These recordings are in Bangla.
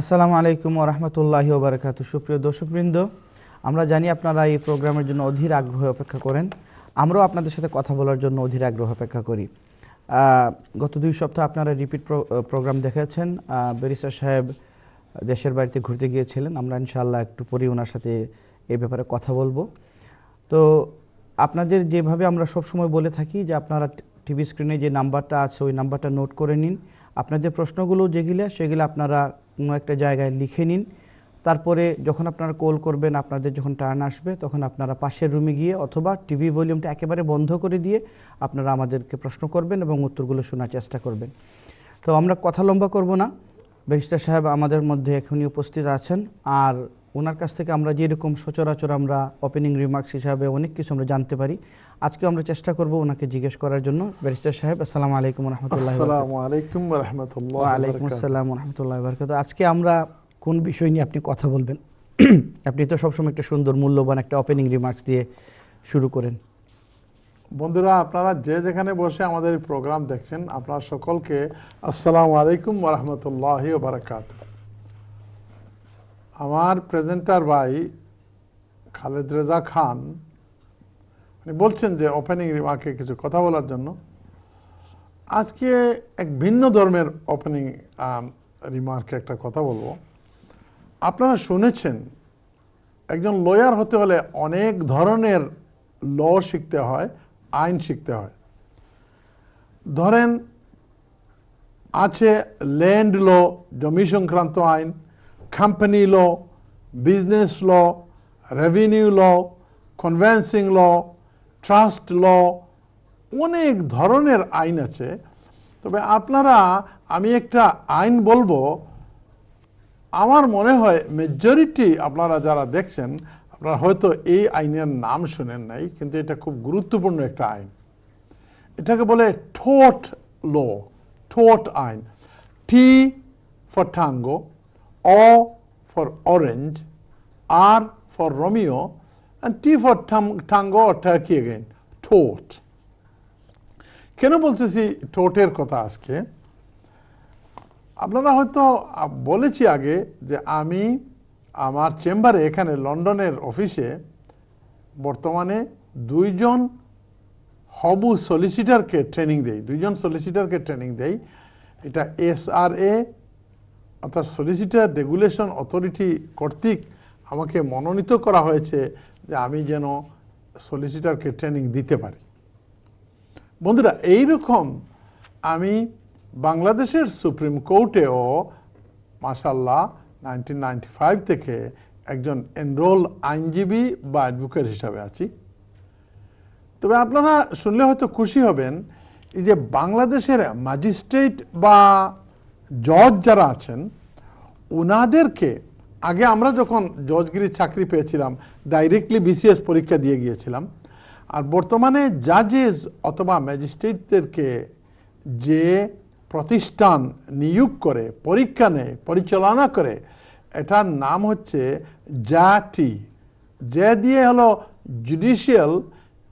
আসসালামু আলাইকুম ওয়া রাহমাতুল্লাহি ওয়া বারাকাতুহু। সুপ্রিয় দর্শকবৃন্দ, আমরা জানি আপনারা এই প্রোগ্রামের জন্য অধীর আগ্রহে অপেক্ষা করেন। আমরাও আপনাদের সাথে কথা বলার জন্য অধীর আগ্রহে অপেক্ষা করি। গত 2 সপ্তাহ আপনারা রিপিট প্রোগ্রাম দেখেছেন। ব্যারিস্টার সাহেব দেশের বাড়িতে ঘুরতে গিয়েছিলেন। আমরা ইনশাআল্লাহ একটু পরে ওনার সাথে এই ব্যাপারে কথা বলবো। তো আপনাদের যেভাবে আমরা সবসময় বলে থাকি যে আপনারা টিভি স্ক্রিনে যে নাম্বারটা আছে ওই নাম্বারটা নোট করে নিন। আপনাদের প্রশ্নগুলো সেগুলো আপনারা কোনো একটা জায়গায় লিখে নিন। তারপরে যখন আপনারা কল করবেন, আপনাদের যখন টার্ন আসবে, তখন আপনারা পাশের রুমে গিয়ে অথবা টিভি ভলিউমটা একেবারে বন্ধ করে দিয়ে আপনারা আমাদেরকে প্রশ্ন করবেন এবং উত্তরগুলো শোনার চেষ্টা করবেন। তো আমরা কথা লম্বা করব না। ব্যারিস্টার সাহেব আমাদের মধ্যে এখনই উপস্থিত আছেন। আর ওনার কাছ থেকে আমরা যেরকম সচরাচর আমরা ওপেনিং রিমার্কস হিসাবে অনেক কিছু আমরা জানতে পারি, আজকে আমরা চেষ্টা করব ওনাকে জিজ্ঞেস করার জন্য। ব্যারিস্টার সাহেব, আসসালামু আলাইকুম ওয়া রাহমাতুল্লাহি ওয়া বারাকাতুহু। আসসালামু আলাইকুম ওয়া রাহমাতুল্লাহি ওয়া ওয়া বারাকাতুহু। আলাইকুম আসসালাম ওয়া রাহমাতুল্লাহি ওয়া বারাকাতুহু। আজকে আমরা কোন বিষয় নিয়ে আপনি কথা বলবেন? আপনি তো সবসময় একটা সুন্দর মূল্যবান একটা ওপেনিং রিমার্কস দিয়ে শুরু করেন। বন্ধুরা, আপনারা যে যেখানে বসে আমাদের এই প্রোগ্রাম দেখছেন, আপনারা সকলকে আসসালামু আলাইকুম ওয়া রাহমাতুল্লাহি ওয়া বারাকাতুহু। আমার প্রেজেন্টার ভাই খালেদ রেজা খান উনি বলছেন যে ওপেনিং রিমার্কে কিছু কথা বলার জন্য। আজকে এক ভিন্ন ধর্মের ওপেনিং রিমার্কে একটা কথা বলবো। আপনারা শুনেছেন একজন লয়ার হতে হলে অনেক ধরনের ল শিখতে হয়, আইন শিখতে হয়। ধরেন আছে ল্যান্ড ল, জমি সংক্রান্ত আইন, company law, business law, revenue law, conveyancing law, trust law, অনেক ধরনের আইন আছে। তবে আমি একটা আইন বলবো, আমার মনে হয় মেজরিটি আপনারা যারা দেখছেন আপনারা হয়তো এই আইনের নাম শুনেন নাই, কিন্তু এটা খুব গুরুত্বপূর্ণ একটা আইন। এটাকে বলে টোট ল, টোট আইন। T for tango, O for orange, R for Romeo, and T for tango or turkey again, টোট। কেন বলতেছি টোটের কথা আজকে? আপনারা হয়তো বলেছি আগে যে আমি আমার চেম্বারে এখানে লন্ডনের অফিসে বর্তমানে 2 জন হবু সলিসিটারকে ট্রেনিং দেই, 2 জন সলিসিটারকে ট্রেনিং দেই। এটা SRA অর্থাৎ সলিসিটার রেগুলেশন অথরিটি কর্তৃক আমাকে মনোনীত করা হয়েছে যে আমি যেন সলিসিটারকে ট্রেনিং দিতে পারি। বন্ধুরা, এইরকম আমি বাংলাদেশের সুপ্রিম কোর্টেও মাশাআল্লাহ 1995 থেকে একজন এনরোল আইনজীবী বা অ্যাডভোকেট হিসাবে আছি। তবে আপনারা শুনলে হয়তো খুশি হবেন, এই যে বাংলাদেশের ম্যাজিস্ট্রেট বা জজ যারা আছেন ওনাদেরকে আগে আমরা যখন জজগিরির চাকরি পেয়েছিলাম ডাইরেক্টলি BCS পরীক্ষা দিয়ে গিয়েছিলাম। আর বর্তমানে জাজেস অথবা ম্যাজিস্ট্রেটদেরকে যে প্রতিষ্ঠান নিয়োগ করে, পরীক্ষা নেয়, পরিচালনা করে, এটার নাম হচ্ছে জাটি। যে দিয়ে হলো জুডিশিয়াল,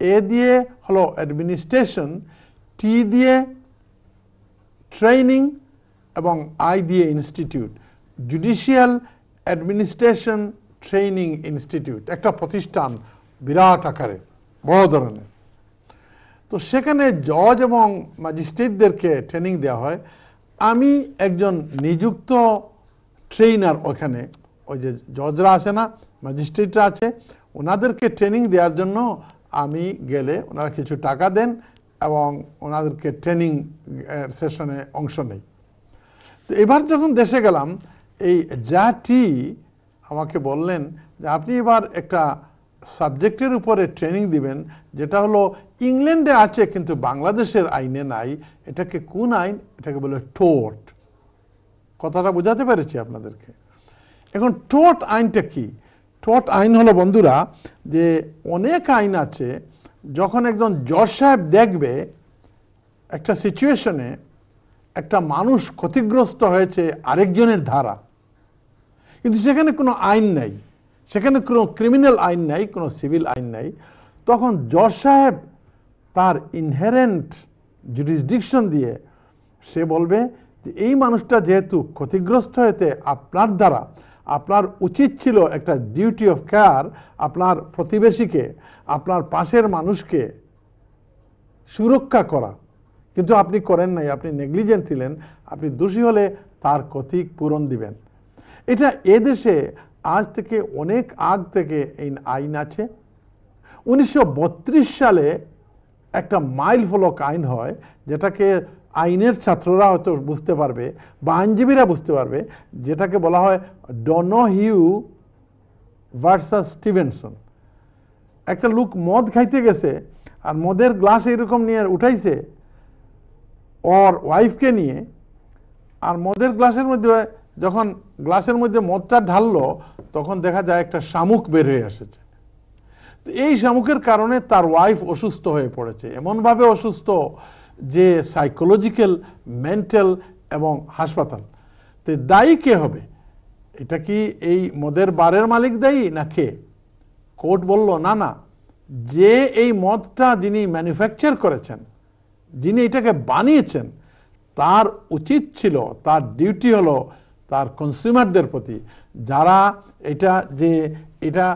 এ দিয়ে হলো অ্যাডমিনিস্ট্রেশন, টি দিয়ে ট্রেনিং এবং আই দিয়ে institute. Judicial administration training institute একটা প্রতিষ্ঠান, বিরাট আকারে, বড় ধরনের। তো সেখানে জজ এবং ম্যাজিস্ট্রেটদেরকে ট্রেনিং দেওয়া হয়। আমি একজন নিযুক্ত ট্রেনার ওখানে। ওই যে জজরা আছে না, ম্যাজিস্ট্রেটরা আছে, ওনাদেরকে ট্রেনিং দেওয়ার জন্য আমি গেলে ওনারা কিছু টাকা দেন এবং ওনাদেরকে ট্রেনিং সেশনে অংশ নেই। তো এবার যখন দেশে গেলাম, এই জাটি আমাকে বললেন যে আপনি এবার একটা সাবজেক্টের উপরে ট্রেনিং দিবেন যেটা হলো ইংল্যান্ডে আছে কিন্তু বাংলাদেশের আইনে নাই। এটাকে কোন আইন? এটাকে বলে টোট। কথাটা বোঝাতে পেরেছি আপনাদেরকে? এখন টোট আইনটা কি? টোট আইন হলো বন্ধুরা যে অনেক আইন আছে, যখন একজন জজ সাহেব দেখবে একটা সিচুয়েশনে একটা মানুষ ক্ষতিগ্রস্ত হয়েছে আরেকজনের ধারা, কিন্তু সেখানে কোনো আইন নাই, সেখানে কোনো ক্রিমিনাল আইন নাই, কোনো সিভিল আইন নাই, তখন জজ সাহেব তার ইনহেরেন্ট জুরিসডিকশন দিয়ে সে বলবে এই মানুষটা যেহেতু ক্ষতিগ্রস্ত হয়েছে আপনার দ্বারা, আপনার উচিত ছিল একটা ডিউটি অফ কেয়ার, আপনার প্রতিবেশীকে, আপনার পাশের মানুষকে সুরক্ষা করা, কিন্তু আপনি করেন নাই, আপনি নেগলিজেন্ট ছিলেন। আপনি দোষী হলে তার ক্ষতি পূরণ দিবেন। এটা এদেশে আজ থেকে অনেক আগ থেকে এই আইন আছে। 1932 সালে একটা মাইল ফলক আইন হয়, যেটাকে আইনের ছাত্ররা হয়তো বুঝতে পারবে বা আইনজীবীরা বুঝতে পারবে, যেটাকে বলা হয় ডনোহিউ ভার্সাস স্টিভেনসন। একটা লোক মদ খাইতে গেছে আর মদের গ্লাস এইরকম নিয়ে উঠাইছে ওর ওয়াইফকে নিয়ে, আর মদের গ্লাসের মধ্যে যখন গ্লাসের মধ্যে মদটা ঢাললো তখন দেখা যায় একটা শামুক বের হয়ে এসেছে। এই শামুকের কারণে তার ওয়াইফ অসুস্থ হয়ে পড়েছে, এমনভাবে অসুস্থ যে সাইকোলজিক্যাল, মেন্টাল এবং হাসপাতাল। তো দায়ী কে হবে? এটা কি এই মদের বারের মালিক দায়ী না কে? কোর্ট বলল না না, যে এই মদটা যিনি ম্যানুফ্যাকচার করেছেন, যিনি এটাকে বানিয়েছেন, তার উচিত ছিল, তার ডিউটি হলো তার কনজিউমারদের প্রতি, যারা এটা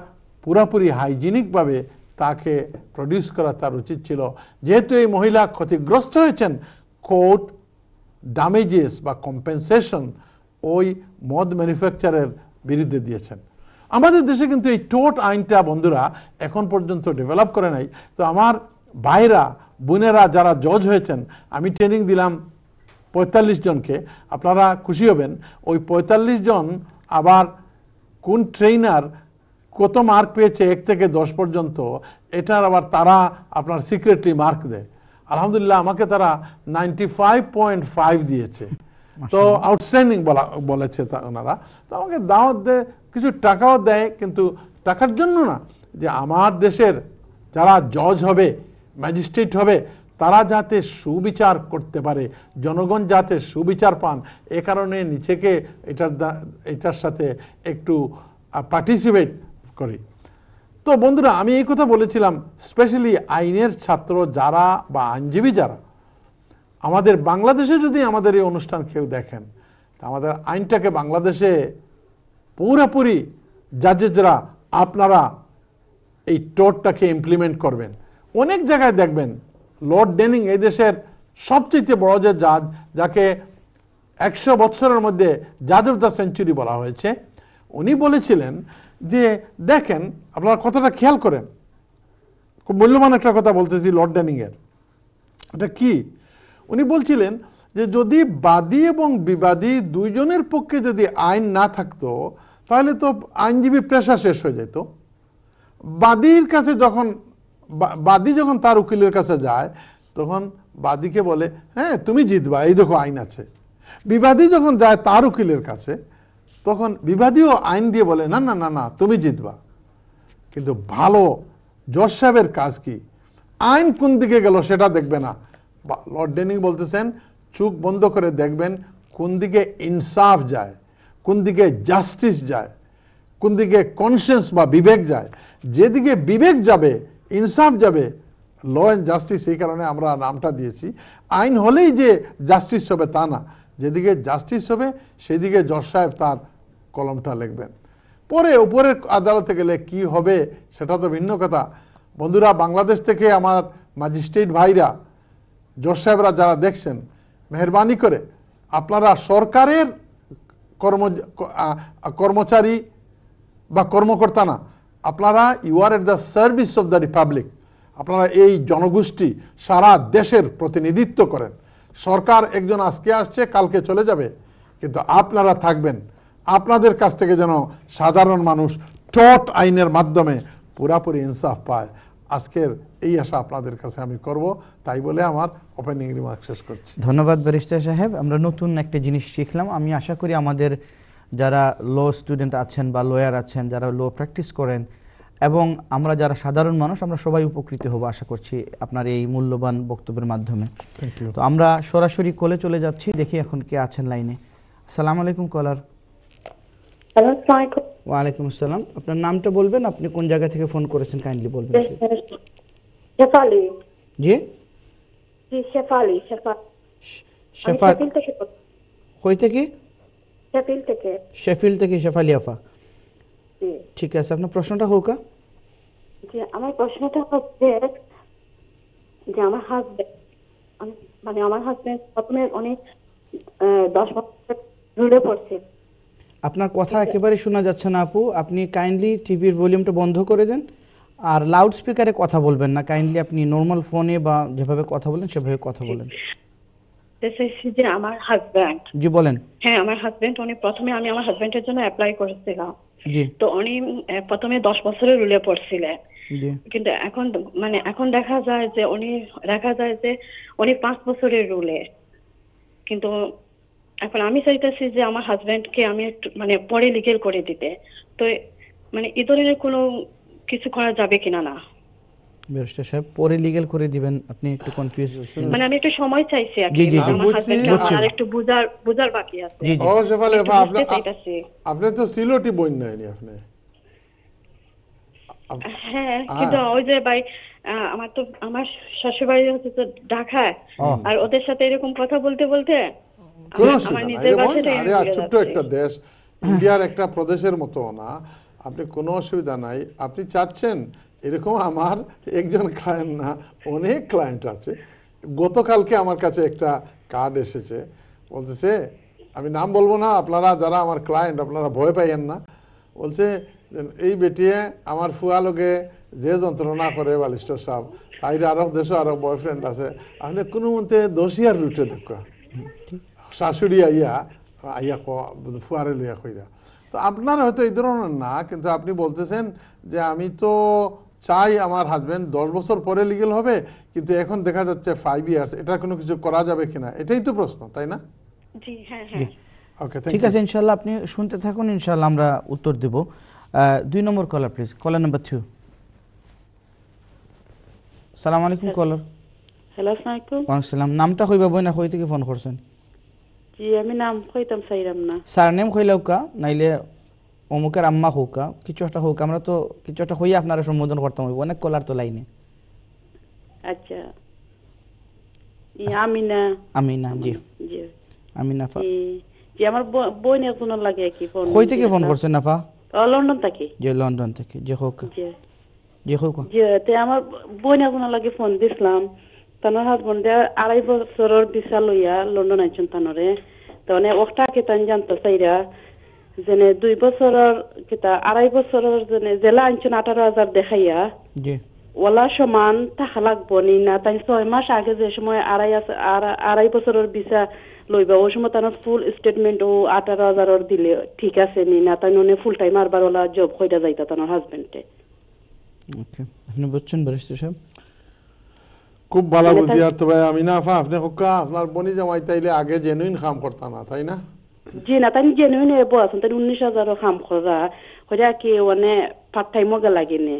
পুরাপুরি হাইজিনিকভাবে তাকে প্রডিউস করা তার উচিত ছিল। যেহেতু এই মহিলা ক্ষতিগ্রস্ত হয়েছেন, কোর্ট ড্যামেজেস বা কম্পেনসেশন ওই মদ ম্যানুফ্যাকচারের বিরুদ্ধে দিয়েছেন। আমাদের দেশে কিন্তু এই টোট আইনটা বন্ধুরা এখন পর্যন্ত ডেভেলপ করে নাই। তো আমার ভাইরা বোনেরা যারা জজ হয়েছেন, আমি ট্রেনিং দিলাম 45 জনকে। আপনারা খুশি হবেন, ওই 45 জন আবার কোন ট্রেনার কত মার্ক পেয়েছে 1 থেকে 10 পর্যন্ত, এটার আবার তারা আপনার সিক্রেটলি মার্ক দেয়। আলহামদুলিল্লাহ আমাকে তারা 95.5 দিয়েছে। তো আউটস্ট্যান্ডিং বলেছে ওনারা। তো আমাকে দাওয়াত দেয়, কিছু টাকাও দেয়, কিন্তু টাকার জন্য না, যে আমার দেশের যারা জজ হবে, ম্যাজিস্ট্রেট হবে, তারা যাতে সুবিচার করতে পারে, জনগণ যাতে সুবিচার পান, এ কারণে নিজেকে এটার সাথে একটু পার্টিসিপেট করি। তো বন্ধুরা, আমি এই কথা বলেছিলাম, স্পেশালি আইনের ছাত্র যারা বা আইনজীবী যারা আমাদের বাংলাদেশে যদি আমাদের এই অনুষ্ঠান কেউ দেখেন, আমাদের আইনটাকে বাংলাদেশে পুরোপুরি জাজেসরা আপনারা এই টোটটাকে ইমপ্লিমেন্ট করবেন। অনেক জায়গায় দেখবেন লর্ড ডেনিং এই দেশের সবচেয়ে বড় যে জাজ, যাকে 100 বছরের মধ্যে জাজ অফ দ্য সেঞ্চুরি বলা হয়েছে, উনি বলেছিলেন যে দেখেন, আপনারা কথাটা খেয়াল করেন, খুব মূল্যবান একটা কথা বলতেছি লর্ড ডেনিং এর। এটা কি? উনি বলছিলেন যে যদি বাদী এবং বিবাদী দুইজনের পক্ষে যদি আইন না থাকতো, তাহলে তো আইনজীবী পেশা শেষ হয়ে যেত। বাদী যখন তার উকিলের কাছে যায়, তখন বাদীকে বলে হ্যাঁ তুমি জিতবা, এই দেখো আইন আছে। বিবাদী যখন যায় তার উকিলের কাছে, তখন বিবাদীও আইন দিয়ে বলে না না না না তুমি জিতবা। কিন্তু ভালো জজ সাহেবের কাজ কি? আইন কোন দিকে গেল সেটা দেখবে না। লর্ড ডেনিং বলতেছেন চোখ বন্ধ করে দেখবেন কোন দিকে ইনসাফ যায়, কোন দিকে জাস্টিস যায়, কোন দিকে কনসিয়েন্স বা বিবেক যায়। যেদিকে বিবেক যাবে, ইনসাফ যাবে, ল অ্যান্ড জাস্টিস, এই কারণে আমরা নামটা দিয়েছি। আইন হলেই যে জাস্টিস হবে তা না, যেদিকে জাস্টিস হবে সেদিকে জজ সাহেব তার কলমটা লিখবেন। পরে উপরের আদালতে গেলে কি হবে সেটা তো ভিন্ন কথা। বন্ধুরা, বাংলাদেশ থেকে আমার ম্যাজিস্ট্রেট ভাইরা, জজ সাহেবরা যারা দেখছেন, মেহরবানি করে আপনারা সরকারের কর্মচারী বা কর্মকর্তা না, আপনারা you are at the service of the republic. আপনারা এই জনগোষ্ঠী সারা দেশের প্রতিনিধিত্ব করেন। সরকার একজন আজকে আসছে, কালকে চলে যাবে, কিন্তু আপনারা থাকবেন। আপনাদের কাছ থেকে যেন সাধারণ মানুষ টোট আইনের মাধ্যমে পুরাপুরি ইনসাফ পায়, আজকের এই আশা আপনাদের কাছে আমি করব। তাই বলে আমার ওপেনিং রিমার্ক শেষ করছি। ধন্যবাদ ব্যারিস্টার সাহেব। আমরা নতুন একটা জিনিস শিখলাম। আমি আশা করি আমাদের যারা ল স্টুডেন্ট আছেন বা লয়ার আছেন, যারা ল প্র্যাকটিস করেন, এবং আমরা যারা সাধারণ মানুষ, আমরা সবাই উপকৃত হব আশা করছি আপনার এই মূল্যবান বক্তব্যের মাধ্যমে। তো আমরা সরাসরি কলে চলে যাচ্ছি, দেখি এখন কে আছেন লাইনে। আসসালামু আলাইকুম কলার। ওয়ালাইকুম আসসালাম। আপনার নামটা বলবেন, আপনি কোন জায়গা থেকে ফোন করেছেন কাইন্ডলি বলবেন। শেফালি। জি জি শেফালি। কই থেকে? শেফিল্ড থেকে। শেফিল্ড থেকে শেফালি আফা। জি ঠিক আছে, আপনার প্রশ্নটা হোক। জি, আমার প্রশ্নটা হচ্ছে যে আমার হাজবেন্ড, মানে আমার হাজবেন্ড প্রথমে অনেক 10 বছর রুলে পড়ছে। আপনার কথা একেবারে শোনা যাচ্ছে না আপু, আপনি কাইন্ডলি টিভির ভলিউমটা বন্ধ করে দেন, আর লাউড স্পিকারে কথা বলবেন না, কাইন্ডলি আপনি নর্মাল ফোনে বা যেভাবে কথা বলেন সেভাবে কথা বলেন। যে আমার হাজবেন্ড, জি বলেন। হ্যাঁ আমার হাজবেন্ড, উনি প্রথমে আমি আমার হাজবেন্ডের জন্য অ্যাপ্লাই করেছিলাম। জি তো উনি প্রথমে 10 বছরের রুলে পড়ছিলেন, জি কিন্তু এখন দেখা যায় যে উনি 5 বছরের রুলে। কিন্তু এখন আমি চাইতেছি যে আমার হাজবেন্ডকে আমি একটু পরে লিগেল করে দিতে। তো এই ধরনের কোনো কিছু করা যাবে কিনা না? ব্যারিস্টার সাহেব, পরে লিগ্যাল করে দিবেন, আপনি একটু কনফিউজ হচ্ছেন। আমি একটু সময় চাইছি আর জি, কি, জি, জি। আমার হাজবেন্ডকে বুঝছি। আর একটু বুঝার বাকি আছে। জি জি ও শেফালি একটু আফা, বুঝতে চাইতাছি। আপনি তো সিলোটি বই নাইনি আপনি। হ্যাঁ, কিন্তু ওই যে ভাই, আমার শ্বশুরবাড়ি হচ্ছে তো ঢাকায়, আর ওদের সাথে এরকম কথা বলতে বলতে কোনো আমার অসুবিধা নাই নিজের রে বোন, বাসাটাই আরে ভুলে ছোট্ট যাচ্ছি। একটা দেশ, ইন্ডিয়ার একটা প্রদেশের মতো না, আপনি কোনো অসুবিধা নাই। আপনি চাচ্ছেন এরকম, আমার একজন ক্লায়েন্ট না, অনেক ক্লায়েন্ট আছে। গতকালকে আমার কাছে একটা কার্ড এসেছে, বলতেছে, আমি নাম বলবো না, আপনারা যারা আমার ক্লায়েন্ট আপনারা ভয় পাইয়েন না, বলছে এই বেটিয়ে আমার ফুয়া লোকে যে যন্ত্রণা করে বালিস্টার সাহেব, তাইরে আরো দেশে আরো বয়ফ্রেন্ড আছে, আপনি কোনো মতে দোষিয়ার রুটে দেখা শাশুড়ি আইয়া আইয়া ফুয়ারে লইয়া কইরা। তো আপনার হয়তো এই ধরনের না, কিন্তু আপনি বলতেছেন যে আমি তো চাই আমার হাজবেন্ড 10 বছর পরে লিগেল হবে, কিন্তু এখন দেখা যাচ্ছে 5 ইয়ার্স, এটা কোনো কিছু করা যাবে কিনা, এটাই তো প্রশ্ন, তাই না? জি হ্যাঁ হ্যাঁ। ওকে, ঠিক আছে, ইনশাআল্লাহ আপনি শুনতে থাকুন, ইনশাআল্লাহ আমরা উত্তর দেব। 2 নম্বর কলার প্লিজ, কলার নাম্বার 2। সালাম আলাইকুম কলার। হ্যালো, আসসালামু আলাইকুম। ওয়ালাইকুম সালাম। নামটা কইবা বই না, কই থেকে ফোন করছেন? জি, আমি নাম কইতাম চাইরাম না। সারনেম কইলাও কা, নাইলে অমুকের আম্মা হোক, কিছু একটা হোক, আমরা তো কিছু একটা হইয়া আপনারা সম্বোধন করতাম, হইব অনেক কলার তো লাইনে। আচ্ছা, আমিনা। আমিনা, জি জি আমিনা। জি, আমার বোন এখন লাগে কি ফোন। কই থেকে ফোন করছেন আফা? লন্ডন থেকে। যে লন্ডন থেকে, যে হোক জি যে হোক। জি, তে আমার বোন এখন লাগে ফোন দিছিলাম, তার হাজবেন্ডে 2.5 বছরের ভিসা লইয়া লন্ডন আইছেন তানরে। তো ওটা কে তান জানতে চাইরা যেনে 2 বছরের কিতা 2.5 বছরের যেনে জেলা আইছেন 18,000 দেখাইয়া জি ওলা সমান টাকা লাগবো নি না, তাই 6 মাস আগে যে সময় 2.5 বছরের ভিসা লইবা ওই সময় তার ফুল স্টেটমেন্ট ও 18,000 দিলে ঠিক আছে নি না, তাই নে ফুল টাইম আরবার ওলা জব কইরা যাইতা তার হাজবেন্ডে। ওকে, আপনি বুঝছেন ব্যারিস্টার সাহেব? খুব ভালো বুঝি। আর তো ভাই আমিনা আফা, আপনি হুক্কা আপনার বনি জামাই তাইলে আগে জেনুইন কাম করতা না, তাই না? জি না, তাই জেনুইন এবো আছেন, তাই 19,000 কাম করা কইরা কি ওনে পার্ট টাইম গে লাগেনে।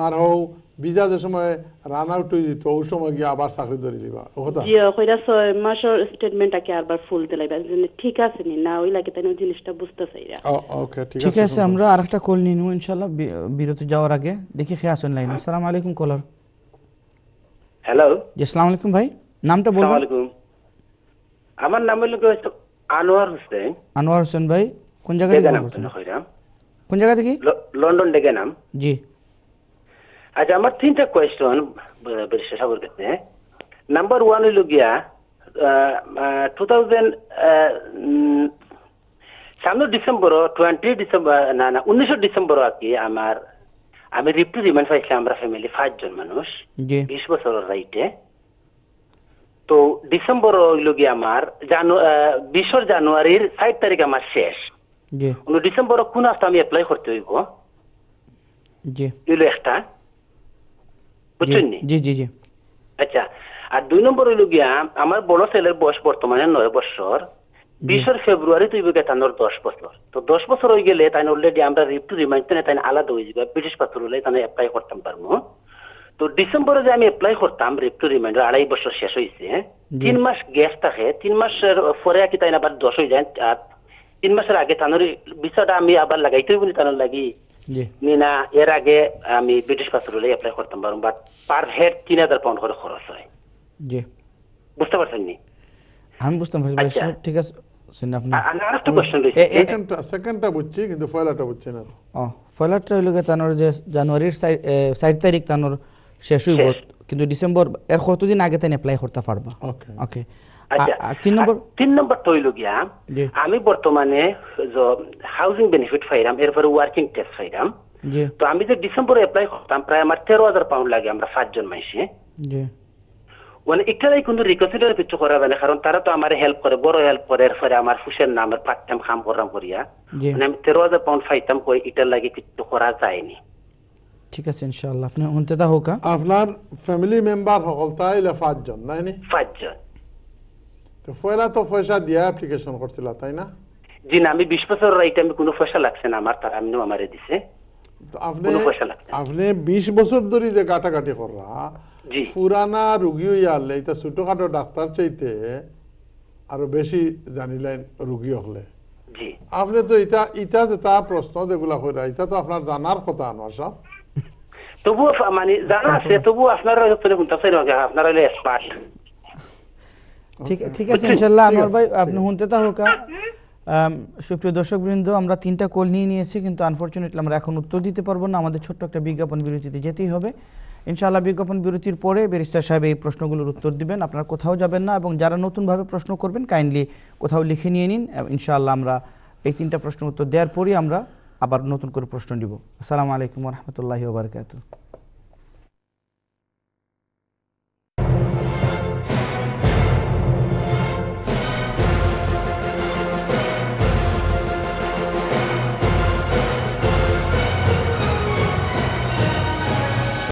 আর হও ভিসা যে সময় রান আউট হয়ে যেত ওই সময় গিয়ে আবার চাকরি ধরে দিবা, ও কথা? জি কইরা 6 মাসের স্টেটমেন্ট আকে আরবার ফুল দিলাইবা, ঠিক আছে নি না, ওই লাগে তাই জিনিসটা বুঝতে চাইরা। ওকে, ঠিক আছে, আমরা আরেকটা কল নিয়ে নেব ইনশাআল্লাহ বিরতি যাওয়ার আগে। দেখি কে আছেন লাইনে। আসসালামু আলাইকুম কলার। হ্যালো, জি আসসালামু আলাইকুম ভাই, নামটা বলুন। আসসালামু আলাইকুম। আমার নাম হলো আনোয়ার হোসেন। আনোয়ার হোসেন ভাই, কোন জায়গা থেকে ফোন করছেন? কোন জায়গা থেকে? লন্ডন থেকে নাম। জি আচ্ছা, আমার 3টা কোয়েশ্চন ব্যারিস্টার সাহেবের কাছে। নাম্বার 1 হইল গিয়া 2000 সামনে ডিসেম্বর 20 ডিসেম্বর না 19 ডিসেম্বর আর কি আমি রিপ্টু রিমান্ড পাইছিলাম, আমরা ফ্যামিলি 5 জন মানুষ, জি 20 বছরের রাইটে। তো ডিসেম্বর হইল গিয়ে আমার 20 জানুয়ারির 7 তারিখ আমার শেষ। জি ডিসেম্বর কোন আসতে আমি অ্যাপ্লাই করতে হইব, জি হইল একটা, বুঝছেন নি? জি জি জি আচ্ছা, আর 2 নম্বর হইল গিয়া আমার বড় ছেলের বয়স বর্তমানে 9 বছর। 20 ফেব্রুয়ারি তুই বিকে তানোর 10 বছর। তো 10 বছর হয়ে গেলে তাই অলরেডি আমরা রিপ টু রিমাইন্ড তাই আলাদা হয়ে যাবে, ব্রিটিশ পাথর হলে তাই অ্যাপ্লাই করতাম পারবো। তো ডিসেম্বরে যে আমি অ্যাপ্লাই করতাম রিপ টু রিমাইন্ড 2.5 বছর শেষ হয়েছে, 3 মাস গ্যাস থাকে, 3 মাসের পরে কি তাই আবার 10 হয়ে যায়। আর 3 মাসের আগে তানোর ভিসাটা আমি আবার লাগাইতে হইব তানোর লাগি না, এর আগে আমি ব্রিটিশ পাথর হলে অ্যাপ্লাই করতাম পারবো, বাট পার হেড 3,000 পাউন্ড করে খরচ হয়। জি বুঝতে পারছেন নি? আমি বুঝতাম পারছি ভাই, আচ্ছা। সব ঠিক আছে আপনি। আর আরেকটা কোশ্চেন রয়েছে। সেকেন্ডটা বুঝছি কিন্তু পয়লাটা বুঝছি না তো। ও ফয়লারটা হইল গিয়ে তানোর যে জানুয়ারির 4 তারিখ তানোর শেষ হইব, শেষ। কিন্তু ডিসেম্বর এর কতদিন আগে তাই অ্যাপ্লাই করতে পারবা। ওকে। ওকে। আচ্ছা, আর 3 নম্বর, 3 নম্বরটা হইল গিয়া জি আমি বর্তমানে হাউজিং বেনিফিট পাইলাম, এরপরে ওয়ার্কিং ট্যাক্স পাইলাম। জি তো আমি যে ডিসেম্বরে অ্যাপ্লাই করতাম প্রায় আমার 13,000 পাউন্ড লাগে, আমরা 5 জন মাইসে। জি মানে এটাই কিন্তু রিকনসিডার কিছু করা যায় না, কারণ তারা তো আমার হেল্প করে, বড় হেল্প করে। এরপরে আমার ফুসের নামের পার্ট টাইম কাম করলাম করিয়া, জি মানে আমি 13,000 পাউন্ড পাইতাম, কই এটার লাগে কিছু করা যায়নি। ঠিক আছে ইনশাআল্লাহ আপনি শুনতে তা হোক। আপনার ফ্যামিলি মেম্বার সকল তাইলে 5 জন নাই নি? 5 জন। তো পয়লা তো পয়সা দিয়া অ্যাপ্লিকেশন করছিল তাই না? জি না, আমি 20 বছর রাইট, আমি কোনো পয়সা লাগছে না আমার, তারা এমনিও আমারে দিছে, তো আপনি কোনো পয়সা লাগছে না। আপনি 20 বছর ধরে যে কাটাকাটি করা জি পুরানা রুগী হইয়ালে এটা ছোটখাটো ডাক্তার চাইতে আরো বেশি জানিলেন রুগী হলে। জি আপনি তো এটা এটা যেটা প্রশ্ন যেগুলা কইরা এটা তো আপনার জানার কথা আনোয়ার সাহেব। তবুও মানে জানা আছে, তবুও আপনারা আপনারা হলে এক্সপার্ট। ঠিক ঠিক আছে বুঝছেন? ইনশাআল্লাহ ঠিক আনোয়ার আছে, ভাই ঠিক আপনি শুনতে তা হোক। সুপ্রিয় দর্শকবৃন্দ, আমরা 3টা কল নিয়ে নিয়েছি, কিন্তু আনফরচুনেটলি আমরা এখন উত্তর দিতে পারবো না, আমাদের ছোট্ট একটা বিজ্ঞাপন বিরতিতে যেতেই হবে। ইনশাআল্লাহ বিজ্ঞাপন বিরতির পরে ব্যারিস্টার সাহেব এই প্রশ্নগুলোর উত্তর দিবেন, আপনারা কোথাও যাবেন না, এবং যারা নতুনভাবে প্রশ্ন করবেন কাইন্ডলি কোথাও লিখে নিয়ে নিন। ইনশাআল্লাহ আমরা এই 3টা প্রশ্নের উত্তর দেওয়ার পরই আমরা আবার নতুন করে প্রশ্ন নিব। আসসালামু আলাইকুম ওয়া রাহমাতুল্লাহি ওয়া বারাকাতুহু।